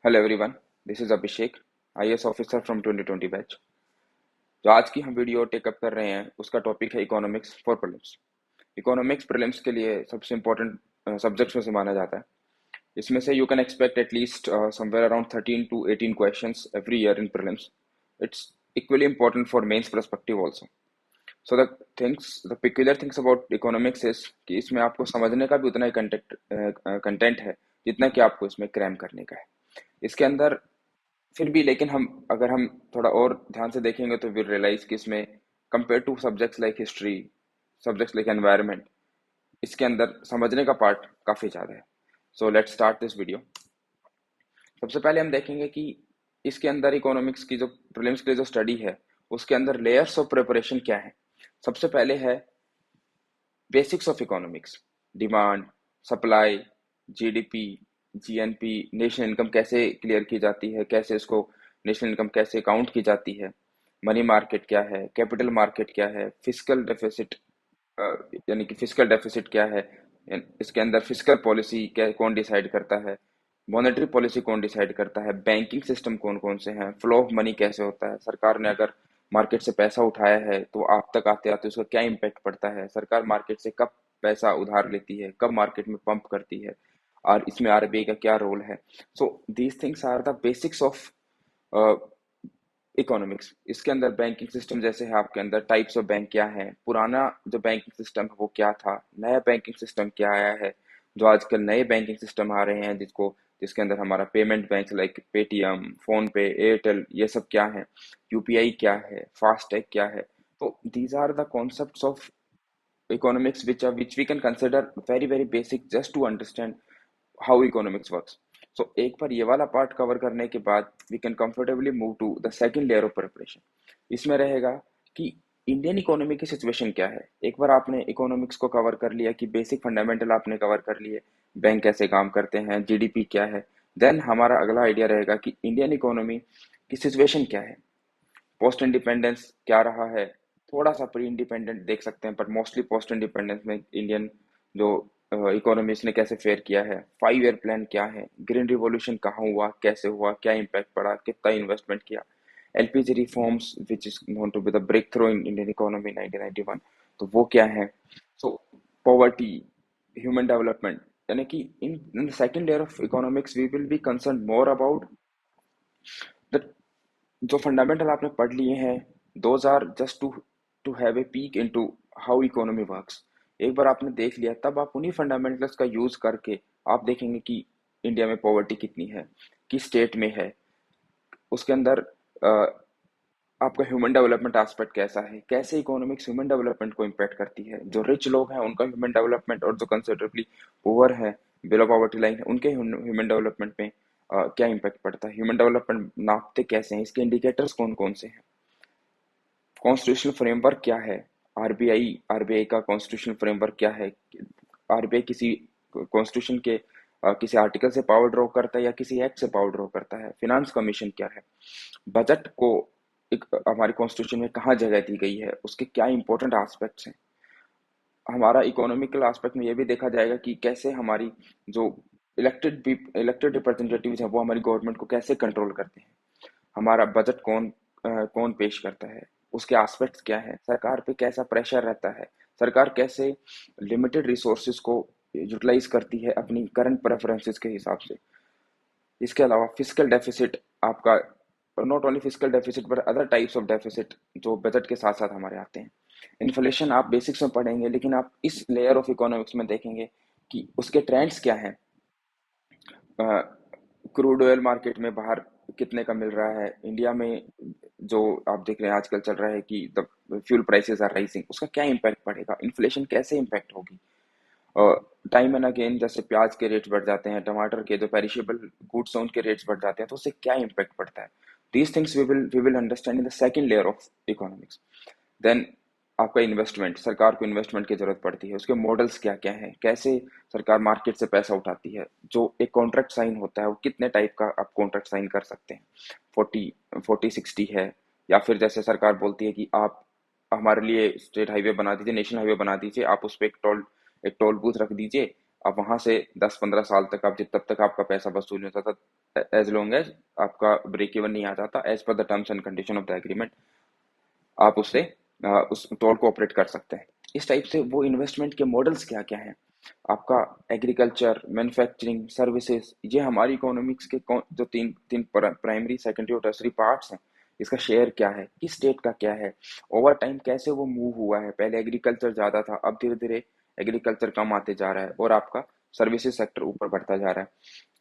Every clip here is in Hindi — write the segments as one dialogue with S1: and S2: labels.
S1: Hello everyone, this is Abhishek, IAS officer from 2020 batch. जो आज की हम वीडियो टेकअप कर रहे हैं उसका टॉपिक है economics for prelims. Economics prelims के लिए सबसे इम्पोर्टेंट सब्जेक्ट्स में से माना जाता है। इसमें से you can expect at least somewhere around 13 to 18 questions every year in prelims. It's equally important for mains perspective also. So the peculiar things about economics is कि इसमें आपको समझने का भी उतना ही कंटेंट है जितना कि आपको इसमें क्रैम करने का है। इसके अंदर फिर भी लेकिन हम थोड़ा और ध्यान से देखेंगे तो विल रियलाइज कि इसमें compare two subjects like history, subjects like environment, इसके अंदर समझने का पार्ट काफ़ी ज़्यादा है। So let's start this video. सबसे पहले हम देखेंगे कि इसके अंदर इकोनॉमिक्स की जो प्रीलिम्स के लिए जो स्टडी है उसके अंदर लेयर्स ऑफ प्रिपरेशन क्या है। सबसे पहले है basics of economics, demand, supply, GDP, GNP, national income कैसे क्लियर की जाती है, कैसे इसको नेशनल इनकम कैसे काउंट की जाती है, मनी मार्केट क्या है, कैपिटल मार्केट क्या है, फिजिकल डेफिसिट यानी कि फिजिकल डेफिसिट क्या है, इसके अंदर फिजिकल पॉलिसी क्या कौन डिसाइड करता है, मॉनेटरी पॉलिसी कौन डिसाइड करता है, बैंकिंग सिस्टम कौन कौन से हैं, फ्लो ऑफ मनी कैसे होता है, सरकार ने अगर मार्केट से पैसा उठाया है तो आप तक आते आते उसका क्या इम्पैक्ट पड़ता है, सरकार मार्केट से कब पैसा उधार लेती है, कब मार्केट में पंप करती है, और इसमें आरबीआई का क्या रोल है। So these things are the basics of economics. इसके अंदर बैंकिंग सिस्टम जैसे है, आपके अंदर टाइप्स ऑफ बैंक क्या है, पुराना जो बैंकिंग सिस्टम है वो क्या था, नया बैंकिंग सिस्टम क्या आया है, जो आजकल नए बैंकिंग सिस्टम आ रहे हैं जिसके अंदर हमारा payment bank like Paytm, phone पे, एयरटेल, ये सब क्या है, यूपीआई क्या है, फास्टैग क्या है। तो these are the concepts of economics which we can consider very very basic just to understand how economics works. So एक बार ये वाला पार्ट कवर करने के बाद we can comfortably move to the second layer of preparation। इसमें रहेगा कि इंडियन इकोनॉमी की सिचुएशन क्या है। एक बार आपने इकोनॉमिक्स को कवर कर लिया कि बेसिक फंडामेंटल आपने कवर कर लिए, बैंक कैसे काम करते हैं, जीडीपी क्या है, देन हमारा अगला आइडिया रहेगा कि इंडियन इकोनॉमी की सिचुएशन क्या है, पोस्ट इंडिपेंडेंस क्या रहा है, थोड़ा सा प्री इंडिपेंडेंट देख सकते हैं, बट मोस्टली पोस्ट इंडिपेंडेंस में इंडियन जो इकोनॉमिस्ट ने कैसे फेयर किया है, 5 ईयर प्लान क्या है, ग्रीन रिवॉल्यूशन कहाँ हुआ, कैसे हुआ, क्या इम्पैक्ट पड़ा, कितना इन्वेस्टमेंट किया, LPG reforms which is known to be the breakthrough in Indian economy 1991, तो वो क्या है। सो पॉवर्टी, ह्यूमन डेवलपमेंट, यानी कि in second layer of economics we will be concern more about the जो फंडामेंटल आपने पढ़ लिए हैं, those are just to have a peek into how economy works. एक बार आपने देख लिया तब आप उन्हीं फंडामेंटल्स का यूज करके आप देखेंगे कि इंडिया में पॉवर्टी कितनी है, किस स्टेट में है, उसके अंदर आपका ह्यूमन डेवलपमेंट एस्पेक्ट कैसा है, कैसे इकोनॉमिक्स ह्यूमन डेवलपमेंट को इम्पैक्ट करती है, जो रिच लोग हैं उनका ह्यूमन डेवलपमेंट और जो कंसिडरेबली पुअर है, बिलो पॉवर्टी लाइन है, उनके ह्यूमन डेवलपमेंट में क्या इम्पैक्ट पड़ता है, ह्यूमन डेवलपमेंट नापते कैसे हैं, इसके इंडिकेटर्स कौन कौन से हैं, कॉन्स्टिट्यूशनल फ्रेमवर्क क्या है, आरबीआई आरबीआई का कॉन्स्टिट्यूशनल फ्रेमवर्क क्या है, आरबीआई किसी कॉन्स्टिट्यूशन के किसी आर्टिकल से पावर ड्रॉ करता है या किसी एक्ट से पावर ड्रॉ करता है, फिनांस कमीशन क्या है, बजट को एक हमारी कॉन्स्टिट्यूशन में कहाँ जगह दी गई है, उसके क्या इंपॉर्टेंट एस्पेक्ट्स हैं। हमारा इकोनॉमिकल एस्पेक्ट में ये भी देखा जाएगा कि कैसे हमारी जो इलेक्टेड रिप्रेजेंटेटिव्स हैं वो हमारी गवर्नमेंट को कैसे कंट्रोल करते हैं, हमारा बजट कौन पेश करता है, उसके एस्पेक्ट्स क्या है, सरकार पे कैसा प्रेशर रहता है, सरकार कैसे लिमिटेड रिसोर्सेज को यूटिलाइज करती है अपनी करंट प्रेफरेंसेस के हिसाब से। इसके अलावा फिजिकल डेफिसिट आपका, not only physical deficit but other types of deficit जो बजट के साथ साथ हमारे आते हैं। इन्फ्लेशन आप बेसिक्स में पढ़ेंगे लेकिन आप इस लेयर ऑफ इकोनॉमिक्स में देखेंगे कि उसके ट्रेंड्स क्या हैं। क्रूड ऑयल मार्केट में बाहर कितने का मिल रहा है, इंडिया में जो आप देख रहे हैं आजकल चल रहा है कि the fuel prices are rising, उसका क्या इम्पैक्ट पड़ेगा, इन्फ्लेशन कैसे इम्पैक्ट होगी। टाइम एंड अगेन जैसे प्याज के रेट्स बढ़ जाते हैं, टमाटर के जो पेरिशेबल गुड्स हैं उनके रेट्स बढ़ जाते हैं, तो उससे क्या इम्पैक्ट पड़ता है। These things we will understand in the second layer of economics. Then आपका इन्वेस्टमेंट, सरकार को इन्वेस्टमेंट की जरूरत पड़ती है, उसके मॉडल्स क्या क्या हैं, कैसे सरकार मार्केट से पैसा उठाती है, जो एक कॉन्ट्रैक्ट साइन होता है वो कितने टाइप का आप कॉन्ट्रैक्ट साइन कर सकते हैं, 40 40 60 है, या फिर जैसे सरकार बोलती है कि आप हमारे लिए स्टेट हाईवे बना दीजिए, नेशनल हाईवे बना दीजिए, आप उस पर एक टोल बूथ रख दीजिए, आप वहां से 10 15 साल तक आप जब तक आपका पैसा वसूल नहीं होता था एज लॉन्ग एज आपका ब्रेक इवन नहीं आ जाता as per the terms and condition of the agreement, आप उससे उस टोल को ऑपरेट कर सकते हैं। इस टाइप से वो इन्वेस्टमेंट के मॉडल्स क्या क्या हैं, आपका एग्रीकल्चर, मैन्युफैक्चरिंग, सर्विसेज, ये हमारी इकोनॉमिक्स के जो तीन तीन प्राइमरी, सेकेंडरी और टर्सरी पार्ट्स हैं, इसका शेयर क्या है, किस स्टेट का क्या है, ओवर टाइम कैसे वो मूव हुआ है, पहले एग्रीकल्चर ज्यादा था, अब धीरे धीरे एग्रीकल्चर कम आते जा रहा है और आपका सर्विसेज सेक्टर ऊपर बढ़ता जा रहा है।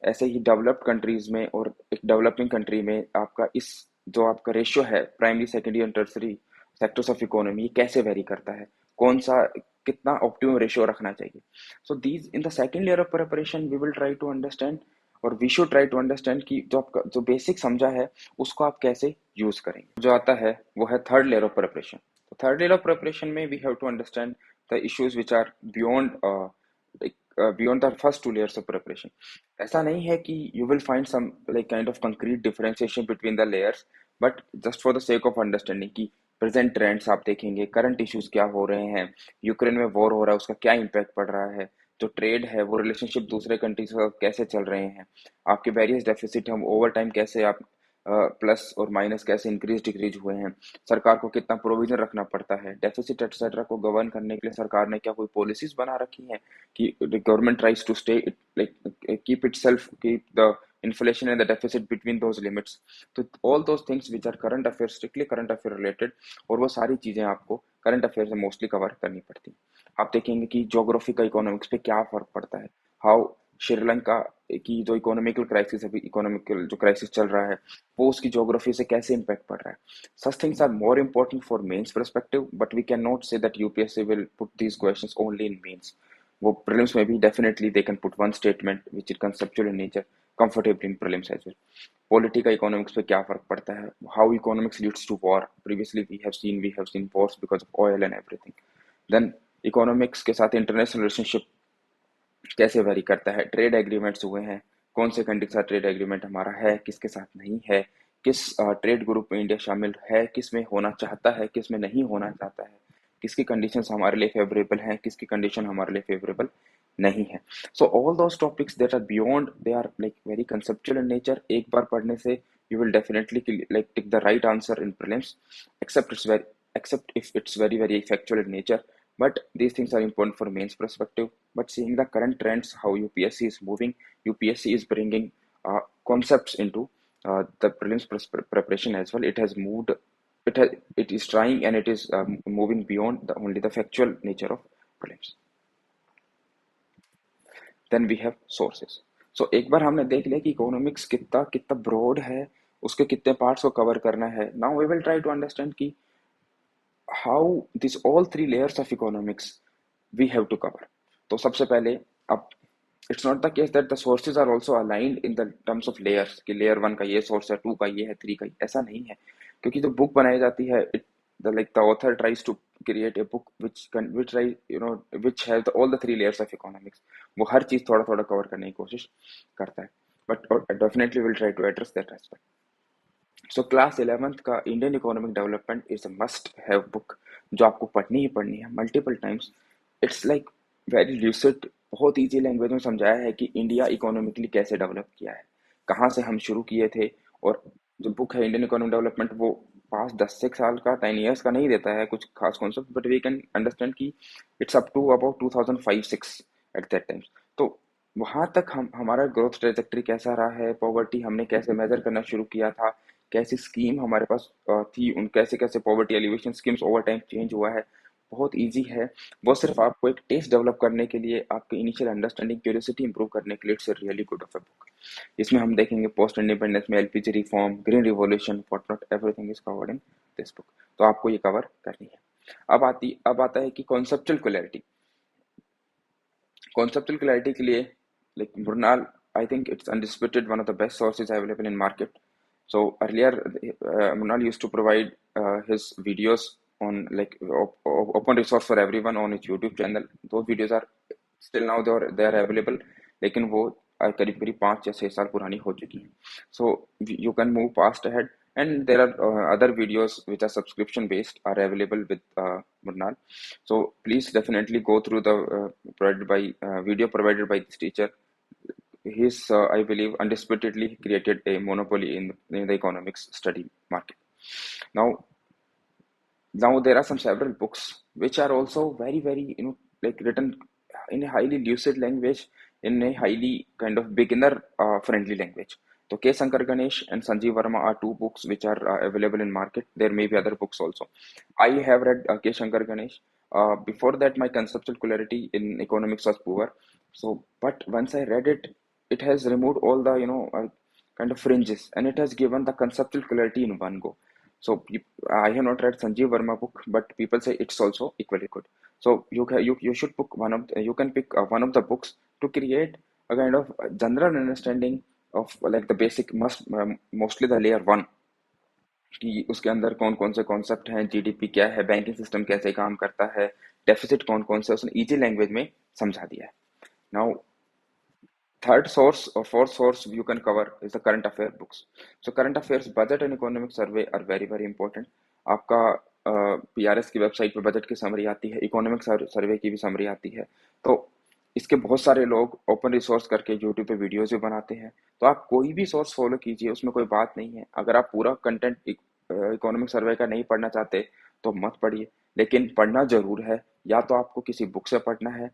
S1: ऐसे ही डेवलप्ड कंट्रीज में और एक डेवलपिंग कंट्री में आपका इस जो आपका रेशियो है प्राइमरी, सेकेंडरी और टर्सरी सेक्टर्स ऑफ इकोनॉमी कैसे वेरी करता है, कौन सा कितना ऑप्टिमम रेशियो रखना चाहिए। So these in the second layer of preparation we will try to understand, और we should try to understand कि जो आपका जो बेसिक समझा है उसको आप कैसे यूज करेंगे। जो आता है वो है थर्ड लेयर ऑफ प्रिपरेशन। तो थर्ड लेयर ऑफ प्रिपरेशन में we have to understand the issues which are beyond the first two layers of preparation. ऐसा नहीं है कि you will find some like kind of concrete differentiation between the layers, but just for the sake of understanding कि प्रेजेंट ट्रेंड्स आप देखेंगे, करंट इश्यूज क्या हो रहे हैं, यूक्रेन में वॉर हो रहा है उसका क्या इम्पैक्ट पड़ रहा है, जो ट्रेड है वो रिलेशनशिप दूसरे कंट्रीज के साथ कैसे चल रहे हैं, आपके वेरियस डेफिसिट हम ओवर टाइम कैसे आप प्लस और माइनस कैसे इंक्रीज डिक्रीज हुए हैं, सरकार को कितना प्रोविजन रखना पड़ता है, डेफिसिट एक्सेट्रा को गवर्न करने के लिए सरकार ने क्या कोई पॉलिसीज बना रखी हैं कि government tries to stay like keep itself keep the inflation and the deficit between those limits। तो all those things which are current affairs, strictly current affair related, और वो सारी चीजें आपको करंट अफेयर से मोस्टली कवर करनी पड़ती है। आप देखेंगे कि ज्योग्राफी का इकोनॉमिक्स पे क्या फर्क पड़ता है, हाउ श्रीलंका की जो इकोनॉमिकल क्राइसिस अभी इकोनॉमिकल जो क्राइसिस चल रहा है वो उसकी ज्योग्राफी से कैसे इम्पैक्ट पड़ रहा है। Such things are more important for mains perspective, but we can not say that UPSC will put these questions only in mains. वो प्रीलिम्स में भी definitely they can put one statement which is conceptual in nature comfortably in prelims as well. Polity का इकोनॉमिक्स पे क्या फर्क पड़ता है, how economics leads to war, previously we have seen wars because of oil and everything. Then economics के साथ इंटरनेशनल रिलेशनशिप कैसे वेरी करता है, ट्रेड एग्रीमेंट्स हुए हैं, कौन से कंट्री के साथ ट्रेड एग्रीमेंट हमारा है, किसके साथ नहीं है, किस ट्रेड ग्रुप में इंडिया शामिल है, किस में होना चाहता है, किस में नहीं होना चाहता है, किसकी कंडीशंस हमारे लिए फेवरेबल हैं, किसकी कंडीशन हमारे लिए फेवरेबल नहीं है। So all those topics that are beyond, they are like very conceptual in nature. एक बार पढ़ने से you will definitely like tick the right answer in prelims, except if it's very factual in nature, but these things are important for mains perspective. But seeing the current trends, how UPSC is moving, UPSC is bringing concepts into the prelims preparation as well. It has moved, it is trying, and it is moving beyond only the factual nature of prelims. Then we have sources. So एक बार हमने देख लिया कि इकोनॉमिक्स कितना कितना ब्रॉड है, उसके कितने पार्ट्स को कवर करना है। Now we will try to understand कि how these all three layers of economics we have to cover। तो सबसे पहले अब it's not the case that the sources are also aligned in the terms of layers कि लेयर वन का ये सोर्स है, टू का ये है, थ्री का ऐसा नहीं है। क्योंकि जो बुक बनाई जाती है the author tries to create a book which try you know which has all the three layers of economics। वो हर चीज थोड़ा थोड़ा कवर करने की कोशिश करता है, but definitely will try to address that aspect। So class 11th का Indian economic development is a must have book, जो आपको पढ़नी ही पढ़नी है multiple times. It's like very lucid, बहुत इजी लैंग्वेज में समझाया है कि इंडिया इकोनॉमिकली कैसे डेवलप किया है, कहाँ से हम शुरू किए थे। और जो बुक है इंडियन इकोनॉमिक डेवलपमेंट वो 5-10 साल का 10 years का नहीं देता है कुछ खास concept, but we can understand कि it's up to about 2005-6 at that time. तो वहां तक हम हमारा ग्रोथ ट्रेजेक्ट्री कैसा रहा है, पॉवर्टी हमने कैसे मेजर करना शुरू किया था, कैसी स्कीम हमारे पास थी, उन कैसे कैसे poverty alleviation schemes over time change हुआ है, बहुत इजी है। वो सिर्फ आपको एक टेस्ट डेवलप करने के लिए, आपके इनिशियल अंडरस्टैंडिंग क्यूरियोसिटी इंप्रूव करने के लिए it's really good of a book. इसमें हम देखेंगे पोस्ट इंडिपेंडेंस में LPG reform, green revolution, what not, everything is covered in this book. तो आपको ये कवर करनी है। अब आता है कि कॉन्सेप्चुअल क्लैरिटी। कॉन्सेप्चुअल क्लैरिटी के लिए like मुरनाल, I think it's undisputed one of the best sources available in market। So earlier, Munal used to provide his videos on like open resource for everyone on his YouTube channel। Those videos are still now they are available, लेकिन वो करीब करीब 5 या 6 साल पुरानी हो चुकी हैं। So you can move past ahead, and there are other videos which are subscription based are available with Munal। So please definitely go through the provided by video provided by this teacher, he's I believe undisputedly created a monopoly in the economics study market. now now there are some several books which are also very like written in a highly lucid language, in a highly kind of beginner friendly language. So K Shankar Ganesh and Sanjeev Verma are two books which are available in market. There may be other books also. I have read K Shankar Ganesh. Before that, my conceptual clarity in economics was poor. So but once I read it, it has removed all the kind of fringes, and it has given the conceptual clarity in one go. So I have not read Sanjeev Verma book, but people say it's also equally good. So you should book you can pick one of the books to create a kind of general understanding of like the basic mostly the layer one, कि उसके अंदर कौन कौन से कॉन्सेप्ट हैं, जीडीपी क्या है, बैंकिंग सिस्टम कैसे काम करता है, डेफिसिट कौन कौन से, उसने इजी लैंग्वेज में समझा दिया है. Now third source or fourth source you can cover is the current affair books. So current affairs budget and economic survey are very important. आपका पीआरएस की वेबसाइट पे बजट की समरी आती है, इकोनॉमिक सर्वे की भी समरी आती है. तो इसके बहुत सारे लोग ओपन रिसोर्स करके यूट्यूब पे वीडियोस भी बनाते हैं. तो आप कोई भी सोर्स फॉलो कीजिए, उसमें कोई बात नहीं है. अगर आप पूरा कंटेंट इकोनॉमिक सर्वे का नहीं पढ़ना चाहते तो मत पढ़िए, लेकिन पढ़ना जरूर है. या तो आपको किसी बुक से पढ़ना है,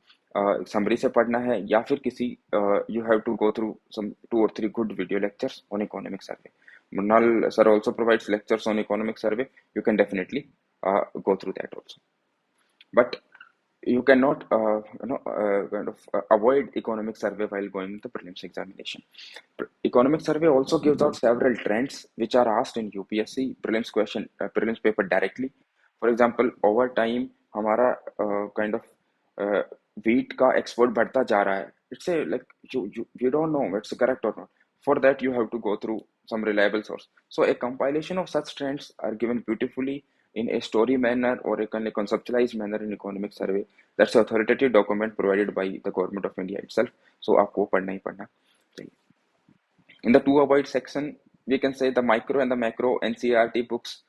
S1: समरी से पढ़ना है, या फिर किसी you have to go through some 2 or 3 good video lectures on economic survey. Munal sir also provides lectures on economic survey. You can definitely go through that also. But you cannot kind of avoid economic survey while going to the prelims examination. Economic survey also gives out several trends which are asked in UPSC prelims paper directly. For example, over time हमारा kind of wheat का export बढ़ता जा रहा है. It's a like you don't know it's correct or not. For that you have to go through some reliable source. So a compilation of such trends are given beautifully in a story manner or a kind of conceptualized manner in economic survey. That's an authoritative document provided by the government of India itself. So आपको पढ़ना ही पढ़ना चाहिए. In the to avoid section, we can say the micro and the macro NCERT books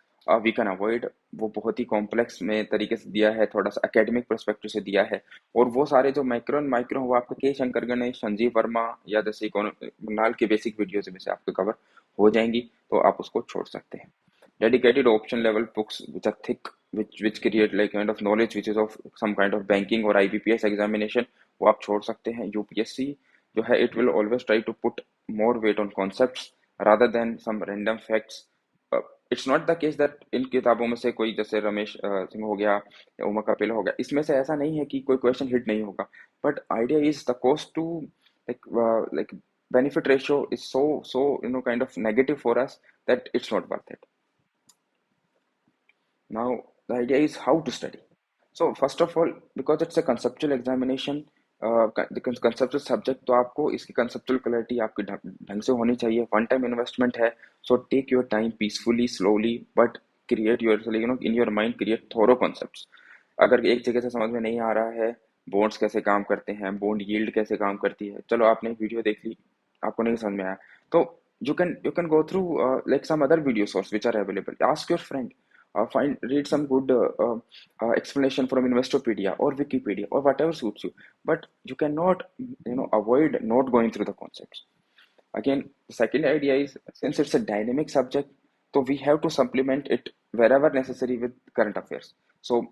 S1: we can avoid. वो बहुत ही कॉम्प्लेक्स में तरीके से दिया है, थोड़ा सा एकेडमिक परस्पेक्टिव से दिया है. और वो सारे जो माइक्रो एंड माइक्रो वो आपके के शंकर गणेश, संजीव वर्मा या जैसे बंगाल की बेसिक वीडियोज में से आपको कवर हो जाएंगी, तो आप उसको छोड़ सकते हैं. Dedicated option level books which are thick, which create like kind of knowledge which is of some kind of banking or IBPS examination, वो आप छोड़ सकते हैं. यूपीएससी जो है it will always try to put more weight on concepts rather than some random facts. It's not the case that इन किताबों में से कोई जैसे रमेश सिंह हो गया या उमा कपिल हो गया, इसमें से ऐसा नहीं है कि कोई क्वेश्चन हिट नहीं होगा. But idea is the cost to like benefit ratio is so kind of negative for us that it's not worth it. Now the idea is how to study. So first of all, because it's a conceptual examination, the conceptual subject, तो आपको इसकी conceptual clarity आपकी ढंग से होनी चाहिए. One time investment है, so take your time peacefully, slowly, but create your in your mind create thorough concepts. अगर एक जगह से समझ में नहीं आ रहा है, बॉन्ड्स कैसे काम करते हैं, बॉन्ड यील्ड कैसे काम करती है, चलो आपने वीडियो देख ली, आपको नहीं समझ में आया, तो you can go through like some other video source which are available. Ask your friend, read some good explanation from Investopedia or Wikipedia or whatever suits you. But you cannot avoid not going through the concepts. Again, the second idea is, since it's a dynamic subject, so we have to supplement it wherever necessary with current affairs. So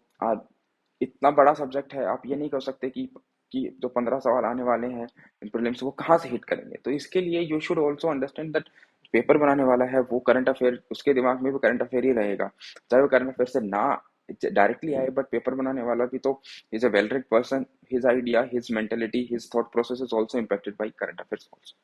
S1: इतना बड़ा सब्जेक्ट है, आप ये नहीं कर सकते कि जो 15 सवाल आने वाले हैं इन प्रीलिम्स वो कहाँ से हिट करेंगे. तो इसके लिए you should also understand that paper बनाने वाला है वो करंट अफेयर, उसके दिमाग में भी करंट अफेयर ही रहेगा, चाहे वो करंट अफेयर से ना डायरेक्टली आए, बट पेपर बनाने वाला भी तो is a well read person. His idea, his mentality, his thought process is also impacted by current affairs also.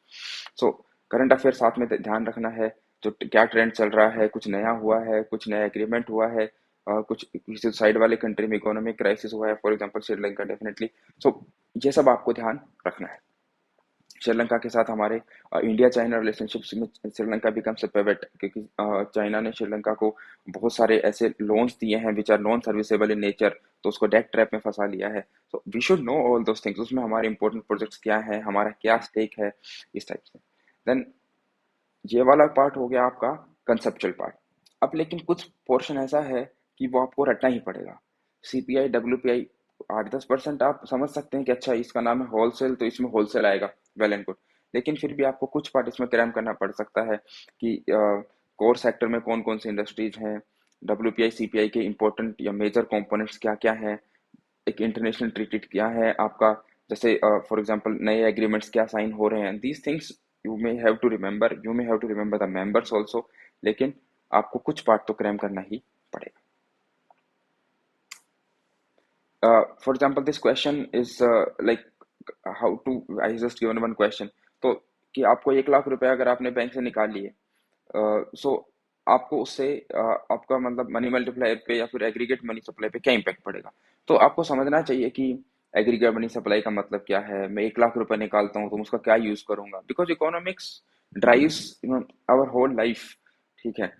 S1: So current affair साथ में ध्यान रखना है, जो क्या ट्रेंड चल रहा है, कुछ नया हुआ है, कुछ नया एग्रीमेंट हुआ है, कुछ किसी साइड वाले कंट्री में इकोनॉमिक क्राइसिस हुआ है, फॉर एग्जांपल श्रीलंका डेफिनेटली. सो ये सब आपको ध्यान रखना है. श्रीलंका के साथ हमारे इंडिया चाइना रिलेशनशिप्स में श्रीलंका बिकम्स अ पिवट, क्योंकि चाइना ने श्रीलंका को बहुत सारे ऐसे लोन्स दिए हैं which are non serviceable in nature, तो उसको डेट ट्रैप में फंसा लिया है. So we should know all those things. उसमें हमारे इंपॉर्टेंट प्रोजेक्ट्स क्या है, हमारा क्या स्टेक है, इस टाइप से. देन ये वाला पार्ट हो गया आपका कंसेप्चुअल पार्ट. अब लेकिन कुछ पोर्शन ऐसा है कि वो आपको रटना ही पड़ेगा. सीपीआई WPI 8-10% आप समझ सकते हैं कि अच्छा इसका नाम है होलसेल तो इसमें होलसेल आएगा, वेल एंड गुड. लेकिन फिर भी आपको कुछ पार्ट इसमें क्रैम करना पड़ सकता है कि कोर सेक्टर में कौन कौन सी इंडस्ट्रीज हैं, डब्ल्यूपीआई सीपीआई के इंपॉर्टेंट या मेजर कंपोनेंट्स क्या क्या हैं, एक इंटरनेशनल ट्रीटी क्या है आपका, जैसे फॉर एग्जांपल नए एग्रीमेंट्स क्या साइन हो रहे हैं, these things you may have to remember the members also, लेकिन आपको कुछ पार्ट तो क्रैम करना ही पड़ेगा। For example, this question is like how to, I just given one question, तो कि आपको 1 लाख रुपए अगर आपने बैंक से निकाल लिए, सो आपको उससे आपका मतलब मनी मल्टीप्लायर पे या फिर एग्रीगेट मनी सप्लाई पे क्या इम्पैक्ट पड़ेगा। तो आपको समझना चाहिए कि एग्रीगेट मनी सप्लाई का मतलब क्या है, मैं 1 लाख रुपए निकालता हूँ तो उसका क्या यूज करूंगा, because economics drives our whole life. ठीक है।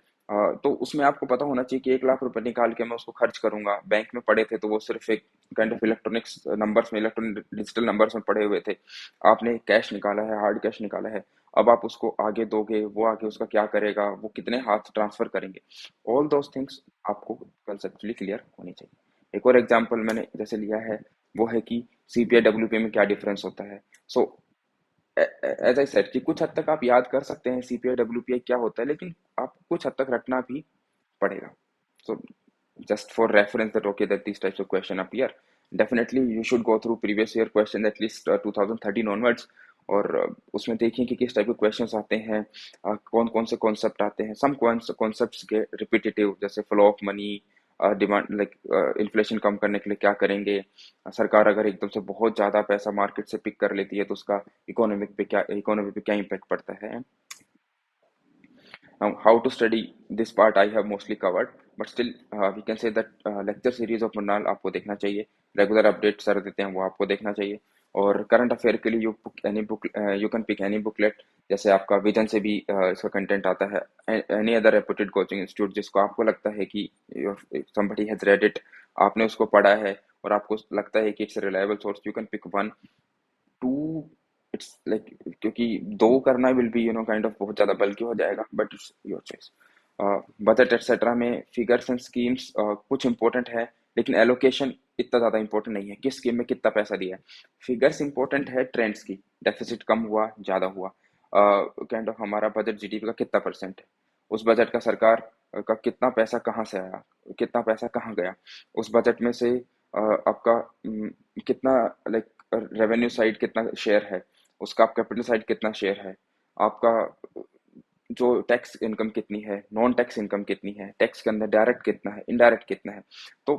S1: तो उसमें आपको पता होना चाहिए कि 1 लाख रुपए निकाल के मैं उसको खर्च करूंगा। बैंक में पड़े थे तो वो सिर्फ एक काइंड ऑफ इलेक्ट्रॉनिक्स नंबर्स में, इलेक्ट्रॉनिक डिजिटल नंबर्स में पड़े हुए थे। आपने कैश निकाला है, हार्ड कैश निकाला है, अब आप उसको आगे दोगे, वो आगे उसका क्या करेगा, वो कितने हाथ ट्रांसफर करेंगे, ऑल दोज थिंग्स आपको कंसेप्चुअली क्लियर होनी चाहिए। एक और एग्जांपल मैंने जैसे लिया है वो है कि सीपीआई डब्ल्यूपीआई में क्या डिफरेंस होता है। सो एज आई सेड कि कुछ हद तक आप याद कर सकते हैं सीपीआई डब्ल्यूपीआई क्या होता है, लेकिन आपको कुछ हद तक रटना भी पड़ेगा। सो just for reference that okay that these types of question appear, definitely you should go through previous year question at least 2013 onwards, और उसमें देखिए कि किस टाइप के क्वेश्चंस आते हैं, कौन कौन से कॉन्सेप्ट आते हैं। सम कॉन्सेप्ट्स के रिपीटेटिव, जैसे flow of money, demand like inflation कम करने के लिए क्या करेंगे, सरकार अगर एकदम से बहुत ज़्यादा पैसा मार्केट से पिक कर लेती है तो उसका इकोनॉमी पे क्या इम्पैक्ट पड़ता है। Now, how to study this part I have mostly covered, but still we can say that lecture series of Murnal आपको देखना चाहिए, रेगुलर अपडेट सर देते हैं वो आपको देखना चाहिए। और करंट अफेयर के लिए you can pick any booklet, जैसे आपका विजन से भी इसका कंटेंट आता है, any other reputed coaching institute जिसको आपको लगता है कि somebody has read it, आपने उसको पढ़ा है और आपको लगता है कि it's reliable source, you can pick one two. It's like क्योंकि दो करना विल बी काइंड ऑफ बहुत ज्यादा बल्कि हो जाएगा, but it's your choice. Budget etcetera में फिगर्स एंड स्कीम्स कुछ इंपॉर्टेंट है, लेकिन एलोकेशन इतना ज्यादा इंपॉर्टेंट नहीं है, किस स्कीम में कितना पैसा दिया है। फिगर्स इंपॉर्टेंट है ट्रेंड्स की, डेफिसिट कम हुआ ज्यादा हुआ, काइंड ऑफ हमारा बजट जीडीपी का कितना परसेंट है, उस बजट का सरकार का कितना पैसा कहाँ से आया, कितना पैसा कहाँ गया, उस बजट में से आपका कितना लाइक रेवेन्यू साइड कितना शेयर है, उसका आप कैपिटल साइड कितना शेयर है, आपका जो टैक्स इनकम कितनी है, नॉन टैक्स इनकम कितनी है, टैक्स के अंदर डायरेक्ट कितना है, इनडायरेक्ट कितना है। तो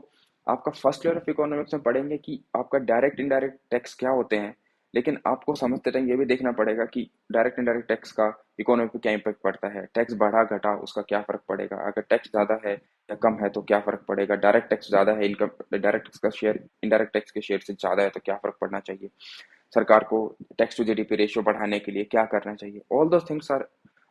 S1: आपका फर्स्ट ईयर ऑफ इकोनॉमिक्स में पढ़ेंगे कि आपका डायरेक्ट इनडायरेक्ट टैक्स क्या होते हैं, लेकिन आपको समझते टाइम ये भी देखना पड़ेगा कि डायरेक्ट इनडायरेक्ट टैक्स का इकोनॉमी पे क्या इम्पैक्ट पड़ता है, टैक्स बढ़ा घटा उसका क्या फर्क पड़ेगा, अगर टैक्स ज्यादा है या कम है तो क्या फर्क पड़ेगा, डायरेक्ट टैक्स ज्यादा है, इनकम डायरेक्ट टैक्स का शेयर इंडायरेक्ट टैक्स के शेयर से ज्यादा है तो क्या फर्क पड़ना चाहिए, सरकार को टैक्स टू जीडीपी रेशियो बढ़ाने के लिए क्या करना चाहिए। ऑल दोस थिंग्स आर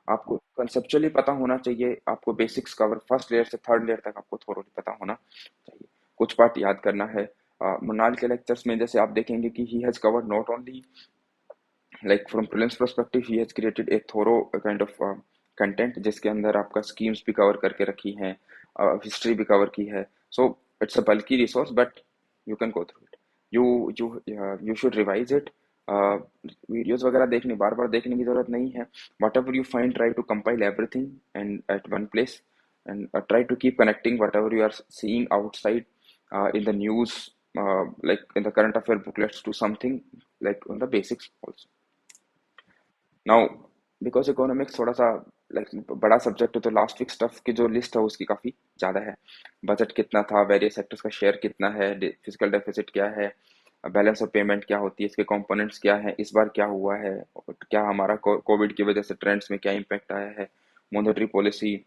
S1: आपको कंसेप्चुअली पता होना चाहिए, आपको बेसिक्स कवर फर्स्ट लेयर से थर्ड लेयर तक आपको थोड़ा पता होना चाहिए, कुछ पार्ट याद करना है। मृणाल के लेक्चर्स में जैसे आप देखेंगे कि he has covered not only like from prelims perspective, he has created a thorough kind of content जिसके अंदर आपका स्कीम्स भी कवर करके रखी हैं, हिस्ट्री भी कवर की है। सो इट्स अ बल्कि resource but you can go through it, you you you should revise it. Videos वगैरह देखने बार बार देखने की जरूरत नहीं है, whatever you find try to compile everything and at one place, and try to keep connecting whatever you are seeing outside in the news, like in the current affair booklets, to something like on the basics also. Now because economics थोड़ा सा like बड़ा सब्जेक्ट है तो लास्ट वीक स्टफ की जो लिस्ट है उसकी काफी ज्यादा है। बजट कितना था, वेरियस सेक्टर्स का शेयर कितना है, फिजिकल डेफिसिट क्या है, बैलेंस ऑफ पेमेंट क्या होती है, इसके कंपोनेंट्स क्या है, इस बार क्या हुआ है, और क्या हमारा कोविड की वजह से ट्रेंड्स में क्या इम्पैक्ट आया है, monetary policy,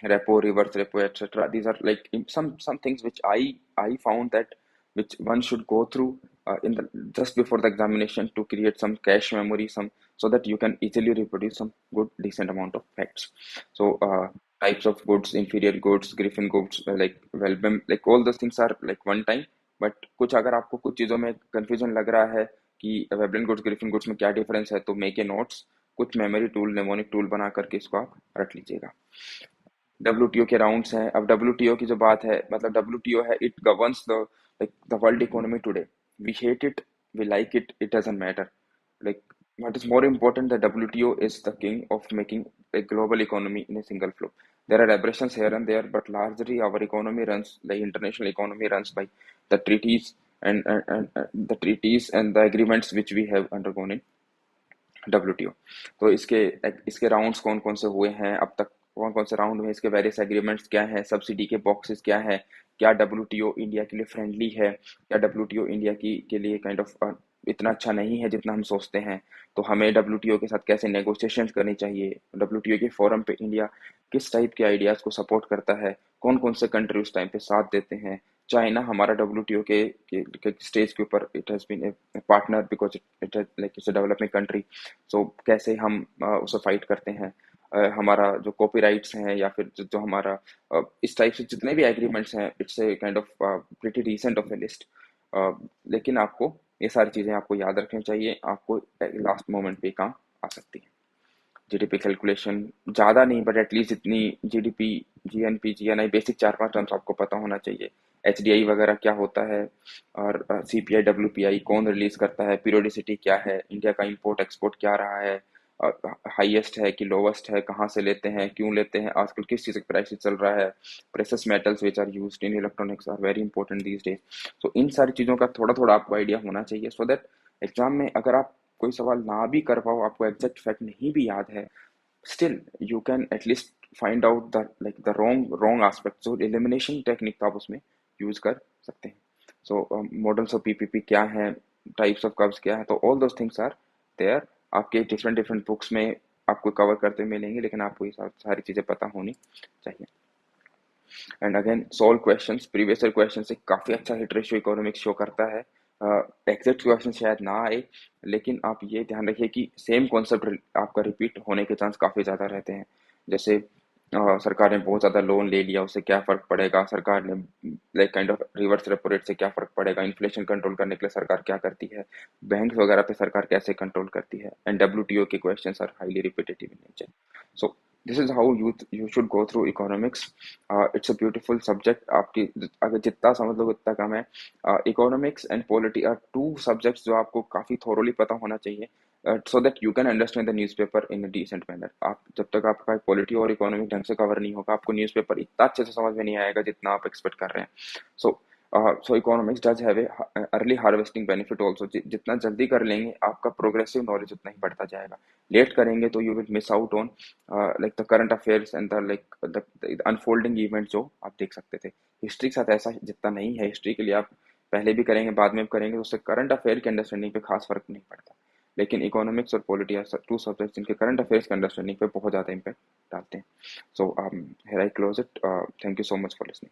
S1: repo, reverse repo, etc. These are like some things which I found that which one should go through in the just before the examination to create some cache memory, some so that you can easily reproduce some good decent amount of facts. So types of goods, inferior goods, Griffin goods, like Wellbem, like all those things are like one time. But कुछ अगर आपको कुछ चीज़ों में कंफ्यूजन लग रहा है कि वेबलिन गुड्स ग्रिफिन गुड्स में क्या डिफरेंस है, तो मेक ए नोट्स, कुछ मेमोरी टूल, नेमोनिक टूल बना करके इसको आप रख लीजिएगा। डब्ल्यूटीओ के राउंड्स हैं। अब डब्ल्यूटीओ की जो बात है, मतलब डब्ल्यूटीओ है, it governs the like the world economy today. We hate it, we like it, it doesn't matter. Like what is more important, the WTO is the king of making a global economy in a single flow. There are aberrations here and there, but largely our economy runs, the international economy runs by the treaties and the treaties and the agreements which we have undergone in WTO. तो इसके राउंड्स कौन कौन से हुए हैं अब तक, कौन कौन से राउंड हुए, इसके वेरियस एग्रीमेंट्स क्या हैं, सब्सिडी के बॉक्सेस क्या है, क्या WTO इंडिया के लिए फ्रेंडली है, क्या WTO इंडिया की के लिए काइंड ऑफ इतना अच्छा नहीं है जितना हम सोचते हैं, तो हमें WTO के साथ कैसे नेगोशिएशंस करनी चाहिए, WTO के फोरम पे इंडिया किस टाइप के आइडियाज को सपोर्ट करता है, कौन कौन से कंट्री उस टाइम पे साथ देते हैं, चाइना हमारा WTO के स्टेज के ऊपर it has been a partner because it has like it's a developing country, so कैसे हम उसे फाइट करते हैं, हमारा जो कॉपीराइट्स हैं या फिर जो हमारा इस टाइप से जितने भी एग्रीमेंट्स हैं, it's a kind of pretty recent of A list. लेकिन आपको ये सारी चीज़ें आपको याद रखनी चाहिए, आपको लास्ट मोमेंट पे काम आ सकती है। जीडीपी कैलकुलेशन ज़्यादा नहीं, बट एटलीस्ट जितनी GDP, GNP, GNI, basic 4-5 terms आपको पता होना चाहिए। एचडीआई वगैरह क्या होता है, और सीपीआई, डब्ल्यूपीआई कौन रिलीज करता है, पीरियोडिसिटी क्या है, इंडिया का इंपोर्ट एक्सपोर्ट क्या रहा है, हाईएस्ट है कि लोवेस्ट है, कहाँ से लेते हैं, क्यों लेते हैं, आजकल किस चीज़ का प्राइस चल रहा है, precious metals which are used in electronics are very important these days. So इन सारी चीज़ों का थोड़ा थोड़ा आपको आइडिया होना चाहिए, सो दैट एग्जाम में अगर आप कोई सवाल ना भी कर पाओ, आपको एग्जैक्ट फैक्ट नहीं भी याद है, still you can at least find out the like the wrong aspect, so elimination technique आप उसमें यूज कर सकते हैं। so models of PPP क्या है, types of curves क्या है, तो all those things are there, आपके different different books में आपको कवर करते मिलेंगे, लेकिन आपको ये सारी चीजें पता होनी चाहिए। And again solve questions, previous year question से काफ़ी अच्छा हिट रेशियो इकोनॉमिक्स शो करता है। एग्जैक्ट क्वेश्चन शायद ना आए, लेकिन आप ये ध्यान रखिए कि सेम कॉन्सेप्ट आपका रिपीट होने के चांस काफ़ी ज़्यादा रहते हैं। जैसे सरकार ने बहुत ज़्यादा लोन ले लिया, उससे क्या फ़र्क पड़ेगा, सरकार ने like kind of reverse repo rate से क्या फ़र्क पड़ेगा, इन्फ्लेशन कंट्रोल करने के लिए सरकार क्या करती है, बैंक वगैरह पे सरकार कैसे कंट्रोल करती है, एंड WTO के question are highly repetitive in nature. So this is how you should go through economics. It's a beautiful subject, आपकी अगर जितना समझ लो उतना कम है। Economics and polity are two subjects जो आपको काफ़ी थोरोली पता होना चाहिए, so that you can understand the newspaper in a decent manner. आप जब तक आपका पॉलिटी और इकोनॉमी ढंग से कवर नहीं होगा, आपको न्यूज़पेपर इतना अच्छे से समझ में नहीं आएगा जितना आप एक्सपेक्ट कर रहे हैं। So economics does have a early harvesting benefit also, जितना जल्दी कर लेंगे आपका प्रोग्रेसिव नॉलेज उतना ही बढ़ता जाएगा। लेट करेंगे तो you will miss out on like the current affairs and the like the unfolding event जो आप देख सकते थे। हिस्ट्री के साथ ऐसा जितना नहीं है, हिस्ट्री के लिए आप पहले भी करेंगे बाद में भी करेंगे, तो उससे करंट अफेयर की अंडरस्टैंडिंग पे खास फर्क नहीं पड़ता। लेकिन इकोनॉमिक्स और पॉलिटी आर टू सब्जेक्ट्स जिनके करंट अफेयर्स की अंडरस्टैंडिंग पे बहुत ज़्यादा इम्पैक्ट डालते हैं। So here I close it, thank you so much for listening.